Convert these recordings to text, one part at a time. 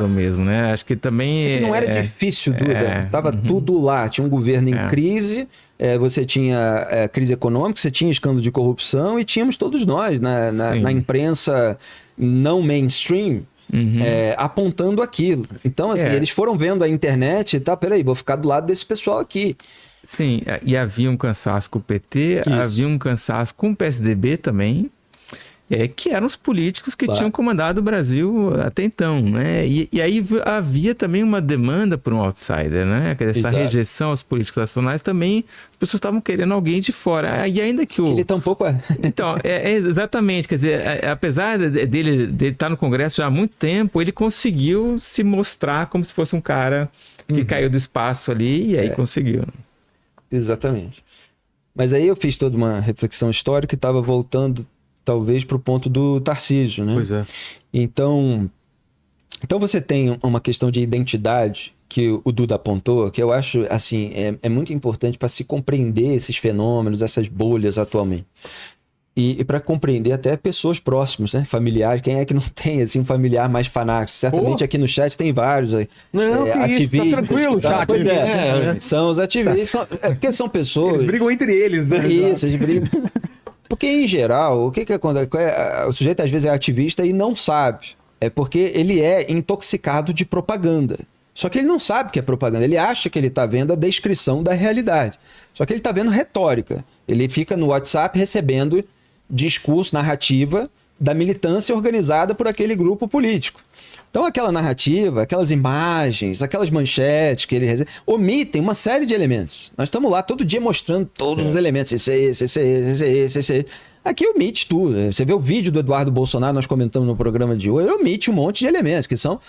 mesmo, né? Acho que também... É que não era difícil, Duda. Tava tudo lá. Tinha um governo em crise, você tinha crise econômica, você tinha escândalo de corrupção e tínhamos todos nós na imprensa não mainstream apontando aquilo. Então, assim, eles foram vendo a internet e tal, peraí, vou ficar do lado desse pessoal aqui. Sim, e havia um cansaço com o PT, havia um cansaço com o PSDB também, que eram os políticos que tinham comandado o Brasil até então, né? E aí havia também uma demanda por um outsider, né? Essa rejeição aos políticos nacionais também, as pessoas estavam querendo alguém de fora. E ainda que Ele tampouco é. Então, exatamente, quer dizer, apesar dele estar no Congresso já há muito tempo, ele conseguiu se mostrar como se fosse um cara que caiu do espaço ali e aí conseguiu. Exatamente. Mas aí eu fiz toda uma reflexão histórica e estava voltando talvez para o ponto do Tarcísio, né? Pois é. Então você tem uma questão de identidade que o Duda apontou, que eu acho assim, é muito importante para se compreender esses fenômenos, essas bolhas atualmente. E para compreender até pessoas próximas, né? Familiares. Quem é que não tem assim, um familiar mais fanático? Certamente aqui no chat tem vários aí. Ativistas. Tá tranquilo, chat. São os ativistas. Porque são pessoas... Eles brigam entre eles, né? Isso, eles brigam. Porque, em geral, o que acontece? O sujeito, às vezes, é ativista e não sabe. É porque ele é intoxicado de propaganda. Só que ele não sabe que é propaganda. Ele acha que ele está vendo a descrição da realidade. Só que ele está vendo retórica. Ele fica no WhatsApp recebendo discurso, narrativa da militância organizada por aquele grupo político. Então, aquela narrativa, aquelas imagens, aquelas manchetes que ele recebe, omitem uma série de elementos. Nós estamos lá todo dia mostrando todos os elementos. Esse. Aqui omite tudo. Você vê o vídeo do Eduardo Bolsonaro, nós comentamos no programa de hoje, omite um monte de elementos, que são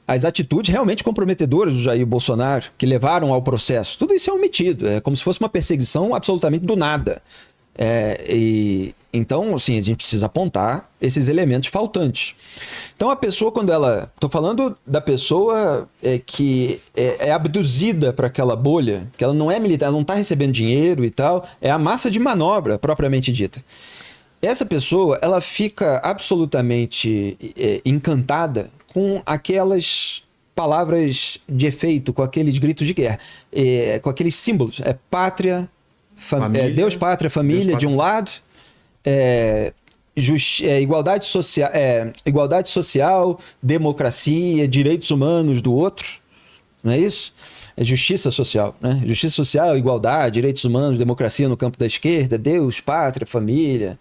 as atitudes realmente comprometedoras do Jair Bolsonaro, que levaram ao processo. Tudo isso é omitido. É como se fosse uma perseguição absolutamente do nada. Então, assim, a gente precisa apontar esses elementos faltantes. Então, a pessoa, quando ela... Estou falando da pessoa que é abduzida para aquela bolha, que ela não é militar, ela não está recebendo dinheiro e tal, é a massa de manobra, propriamente dita. Essa pessoa, ela fica absolutamente encantada com aquelas palavras de efeito, com aqueles gritos de guerra, com aqueles símbolos. Pátria, Deus, pátria, família, de um lado... igualdade social, democracia, direitos humanos do outro, não é isso? É justiça social, né? Justiça social, igualdade, direitos humanos, democracia no campo da esquerda, Deus, pátria, família.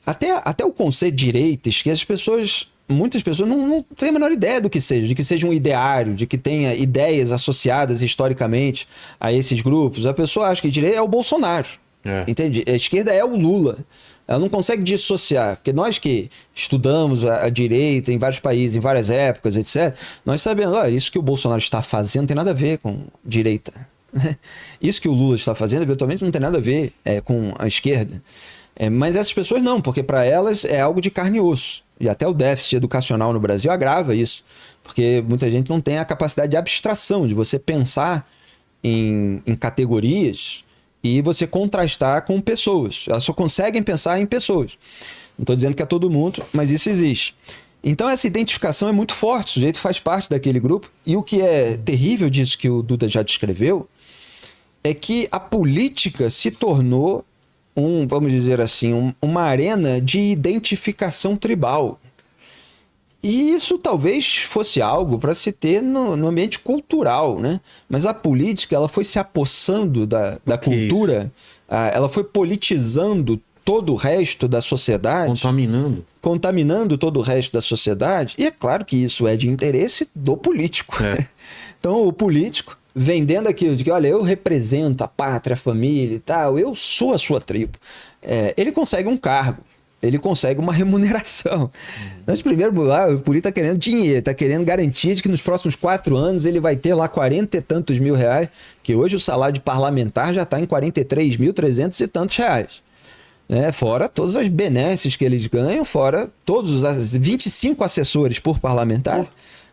Até o conceito de direita, esquerda, muitas pessoas não têm a menor ideia do que seja, de que seja um ideário, de que tenha ideias associadas historicamente a esses grupos. A pessoa acha que direita é o Bolsonaro. Entende? A esquerda é o Lula. Ela não consegue dissociar, porque nós que estudamos a direita em vários países, em várias épocas, etc., nós sabemos, isso que o Bolsonaro está fazendo não tem nada a ver com direita. Isso que o Lula está fazendo, eventualmente, não tem nada a ver com a esquerda. Mas essas pessoas não, porque para elas é algo de carne e osso. E até o déficit educacional no Brasil agrava isso, porque muita gente não tem a capacidade de abstração, de você pensar em categorias e você contrastar com pessoas. Elas só conseguem pensar em pessoas. Não estou dizendo que é todo mundo, mas isso existe. Então essa identificação é muito forte, o sujeito faz parte daquele grupo. E o que é terrível disso que o Duda já descreveu é que a política se tornou vamos dizer assim, uma arena de identificação tribal. E isso talvez fosse algo para se ter no ambiente cultural, né? Mas a política, ela foi se apossando da cultura, ela foi politizando todo o resto da sociedade. Contaminando todo o resto da sociedade. E é claro que isso é de interesse do político. Então, o político, vendendo aquilo de que, olha, eu represento a pátria, a família e tal, eu sou a sua tribo. Ele consegue um cargo. Ele consegue uma remuneração. Mas primeiro, lá, o político está querendo dinheiro, está querendo garantia de que nos próximos 4 anos ele vai ter lá 40 e tantos mil reais, que hoje o salário de parlamentar já está em 43.300 e tantos reais. Fora todas as benesses que eles ganham, fora todos os 25 assessores por parlamentar,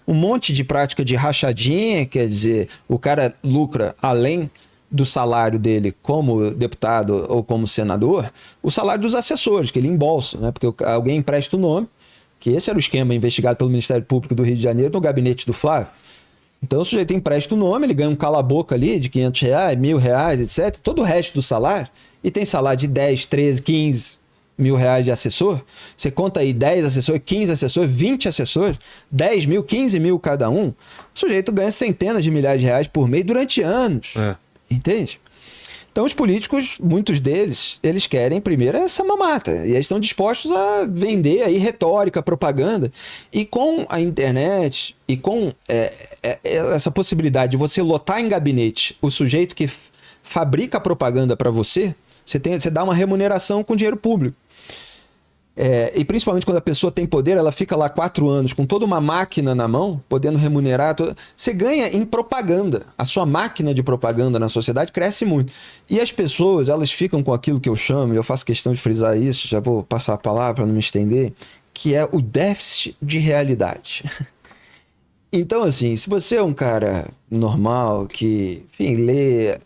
um monte de prática de rachadinha, quer dizer, o cara lucra além do salário dele como deputado ou como senador, o salário dos assessores, que ele embolsa, né? Porque alguém empresta o nome, Que esse era o esquema investigado pelo Ministério Público do Rio de Janeiro no gabinete do Flávio. Então o sujeito empresta o nome, ele ganha um cala-boca ali de R$500, R$1.000, etc. Todo o resto do salário, e tem salário de 10, 13, 15 mil reais de assessor. Você conta aí 10 assessores, 15 assessores, 20 assessores, 10 mil, 15 mil cada um. O sujeito ganha centenas de milhares de reais por mês durante anos. Entende? Então os políticos, muitos deles, eles querem primeiro essa mamata. E eles estão dispostos a vender aí retórica, propaganda. E com a internet e com essa possibilidade de você lotar em gabinete o sujeito que fabrica a propaganda para você, você dá uma remuneração com dinheiro público. E principalmente quando a pessoa tem poder, ela fica lá 4 anos com toda uma máquina na mão, podendo remunerar. Você ganha em propaganda. A sua máquina de propaganda na sociedade cresce muito. E as pessoas, elas ficam com aquilo que eu chamo, e eu faço questão de frisar isso, já vou passar a palavra para não me estender, que é o déficit de realidade. Então, assim, se você é um cara normal, que, enfim, lê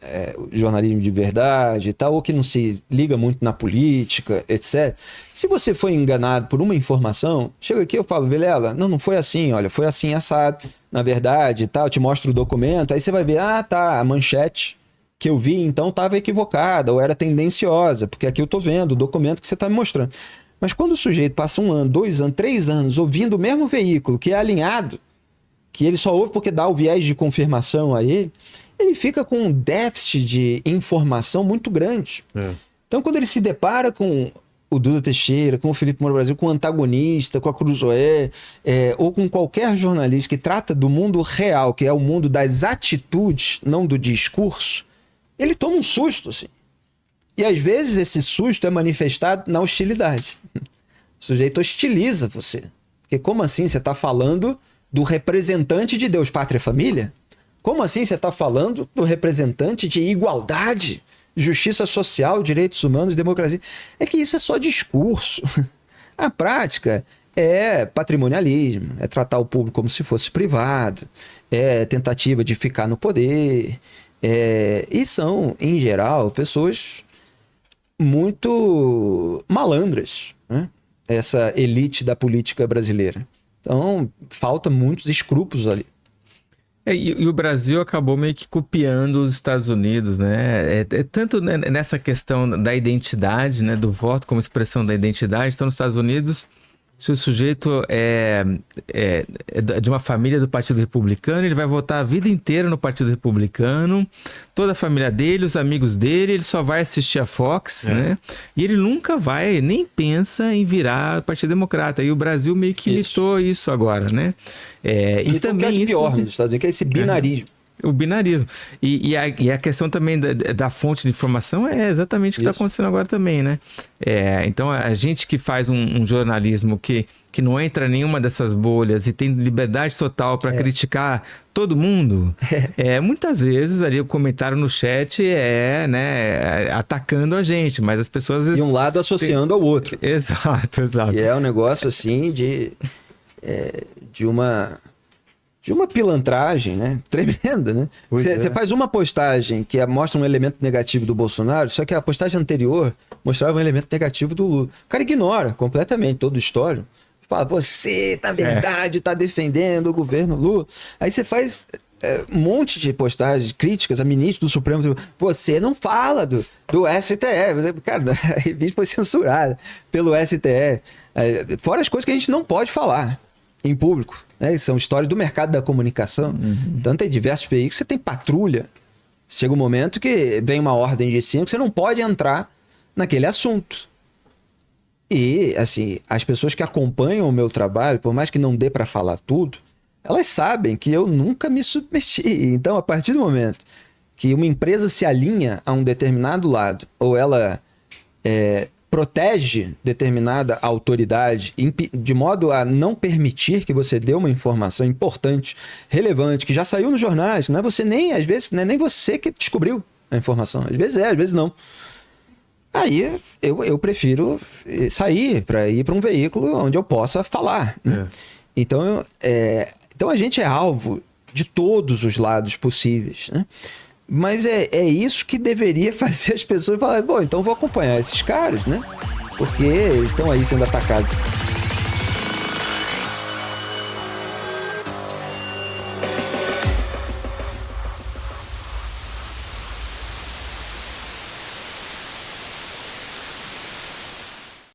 jornalismo de verdade e tal, ou que não se liga muito na política, etc. Se você foi enganado por uma informação, chega aqui e eu falo, Vilela, não foi assim, olha, foi assim assado, na verdade e tal, eu te mostro o documento, aí você vai ver, a manchete que eu vi, então, estava equivocada, ou era tendenciosa, porque aqui eu tô vendo o documento que você está me mostrando. Mas quando o sujeito passa 1 ano, 2 anos, 3 anos, ouvindo o mesmo veículo, que é alinhado, que ele só ouve porque dá o viés de confirmação a ele fica com um déficit de informação muito grande. Então, quando ele se depara com o Duda Teixeira, com o Felipe Moura Brasil, com o Antagonista, com a Cruzoé, ou com qualquer jornalista que trata do mundo real, que é o mundo das atitudes, não do discurso, ele toma um susto, assim. E às vezes esse susto é manifestado na hostilidade. O sujeito hostiliza você. Porque como assim você está falando do representante de Deus, Pátria e Família? Como assim você está falando do representante de igualdade, justiça social, direitos humanos, democracia? É que isso é só discurso. A prática é patrimonialismo, é tratar o público como se fosse privado, é tentativa de ficar no poder, e são, em geral, pessoas muito malandras, né? Essa elite da política brasileira. Então, falta muitos escrúpulos ali. E o Brasil acabou meio que copiando os Estados Unidos, né? Tanto nessa questão da identidade, né? Do voto como expressão da identidade. Então, nos Estados Unidos, se o sujeito é de uma família do Partido Republicano, ele vai votar a vida inteira no Partido Republicano, toda a família dele, os amigos dele, ele só vai assistir a Fox, né? E ele nunca vai, nem pensa em virar Partido Democrata. E o Brasil meio que imitou isso agora, né? E também é pior nos Estados Unidos, que é esse binarismo. O binarismo. E a questão também da fonte de informação é exatamente o que está acontecendo agora também, né? Então, a gente que faz um jornalismo que não entra em nenhuma dessas bolhas e tem liberdade total para criticar todo mundo, muitas vezes ali o comentário no chat né, atacando a gente, mas as pessoas... Às vezes, e um lado associando ao outro. Exato. E é um negócio assim de uma pilantragem, né? Tremenda, né? Você faz uma postagem que mostra um elemento negativo do Bolsonaro, só que a postagem anterior mostrava um elemento negativo do Lula. O cara ignora completamente todo o histórico. Fala, você, na verdade, está defendendo o governo Lula. Aí você faz um monte de postagens críticas a ministro do Supremo Tribunal. Você não fala do STF. Cara, a revista foi censurada pelo STF. Fora as coisas que a gente não pode falar em público, né? São histórias do mercado da comunicação. Então tem diversos veículos, você tem patrulha. Chega um momento que vem uma ordem de cima que você não pode entrar naquele assunto. E, assim, as pessoas que acompanham o meu trabalho, por mais que não dê para falar tudo, elas sabem que eu nunca me submeti. Então, a partir do momento que uma empresa se alinha a um determinado lado, ou ela protege determinada autoridade de modo a não permitir que você dê uma informação importante, relevante, que já saiu nos jornais, não é você nem, às vezes, não é nem você que descobriu a informação, às vezes às vezes não. Aí eu prefiro sair para ir para um veículo onde eu possa falar, né? Então a gente é alvo de todos os lados possíveis, né? Mas é isso que deveria fazer as pessoas falarem, bom, então vou acompanhar esses caras, né? Porque eles estão aí sendo atacados.